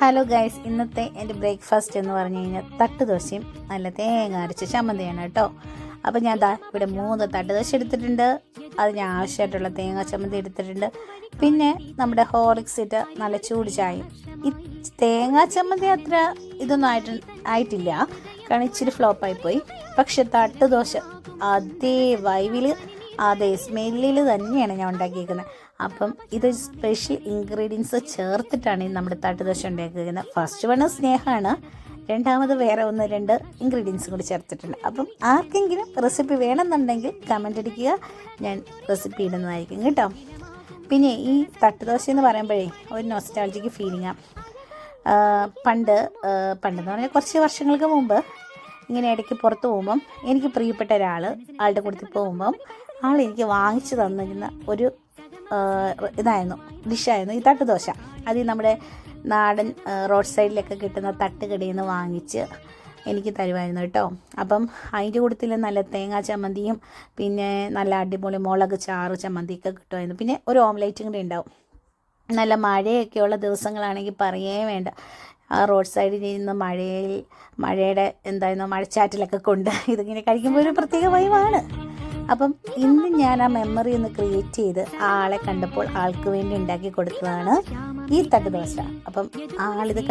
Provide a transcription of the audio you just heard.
Hello guys, ഇന്നത്തെ എൻ്റെ breakfast എന്ന് പറഞ്ഞു കഴിഞ്ഞാൽ തട്ടുദോശയും നല്ല തേങ്ങ അരച്ച ചമ്മന്തിയാണ് കേട്ടോ. അപ്പോൾ ഞാൻ ഇവിടെ 3 തട്ടുദോശ എടുത്തിട്ടുണ്ട്. അതിന് ആവശ്യമായിട്ടുള്ള തേങ്ങ ചമ്മന്തി എടുത്തിട്ടുണ്ട്. പിന്നെ നമ്മുടെ ഹോർലിക്സ് ഇട്ട് നല്ല ചൂട് ചായയും. ഈ തേങ്ങാ ചമ്മന്തി അത്ര ഇതൊന്നും ആയിട്ടില്ല, കാരണം ഇച്ചിരി ഫ്ലോപ്പായിപ്പോയി. പക്ഷെ തട്ടുദോശ അതേ വൈവിൽ അതേ സ്മെല്ലിൽ തന്നെയാണ് ഞാൻ ഉണ്ടാക്കിയിരിക്കുന്നത്. അപ്പം ഇത് സ്പെഷ്യൽ ഇൻഗ്രീഡിയൻസ് ചേർത്തിട്ടാണ് നമ്മുടെ തട്ടുദോശ ഉണ്ടാക്കിയിരിക്കുന്നത്. ഫസ്റ്റ് വണ് സ്നേഹമാണ്, രണ്ടാമത് വേറെ 1-2 ഇൻഗ്രീഡിയൻസും കൂടി ചേർത്തിട്ടുണ്ട്. അപ്പം ആർക്കെങ്കിലും റെസിപ്പി വേണമെന്നുണ്ടെങ്കിൽ കമൻ്റ് അടിക്കുക, ഞാൻ റെസിപ്പി ഇടുന്നതായിരിക്കും കേട്ടോ. പിന്നെ ഈ തട്ടുദോശ എന്ന് പറയുമ്പോഴേ ഒരു നൊസ്റ്റാൾജിക്ക് ഫീലിങ്ങാണ്. പണ്ടെന്ന് പറഞ്ഞാൽ കുറച്ച് വർഷങ്ങൾക്ക് മുമ്പ് ഇങ്ങനെ ഇടയ്ക്ക് പുറത്ത് പോകുമ്പം എനിക്ക് പ്രിയപ്പെട്ട ആളുടെ കൂട്ടത്തിൽ പോകുമ്പം എനിക്ക് വാങ്ങിച്ചു തന്നിരുന്ന ഒരു ഇതായിരുന്നു, ഡിഷായിരുന്നു ഈ തട്ടുദോശ. അത് നമ്മുടെ നാടൻ റോഡ് സൈഡിലൊക്കെ കിട്ടുന്ന തട്ടുകടയിൽ നിന്ന് വാങ്ങിച്ച് എനിക്ക് തരുമായിരുന്നു കേട്ടോ. അപ്പം അതിൻ്റെ കൂട്ടത്തിൽ നല്ല തേങ്ങാ ചമ്മന്തിയും പിന്നെ നല്ല അടിപൊളി മുളക് ചാറ് ചമ്മന്തിയൊക്കെ കിട്ടുമായിരുന്നു. പിന്നെ ഒരു ഓംലേറ്റും കൂടി ഉണ്ടാവും. നല്ല മഴയൊക്കെയുള്ള ദിവസങ്ങളാണെങ്കിൽ പറയേ വേണ്ട, ആ റോഡ് സൈഡിൽ നിന്ന് മഴയുടെ എന്തായിരുന്നു മഴച്ചാറ്റിലൊക്കെ കൊണ്ട് ഇതിങ്ങനെ കഴിക്കുമ്പോൾ ഒരു പ്രത്യേക വൈബാണ്. അപ്പം ഇന്ന് ഞാൻ ആ മെമ്മറി ഒന്ന് ക്രിയേറ്റ് ചെയ്ത് ആ ആളെ കണ്ടപ്പോൾ ആൾക്ക് വേണ്ടി ഉണ്ടാക്കി കൊടുത്തതാണ് ഈ തട്ടുദോശ. അപ്പം ആളിത്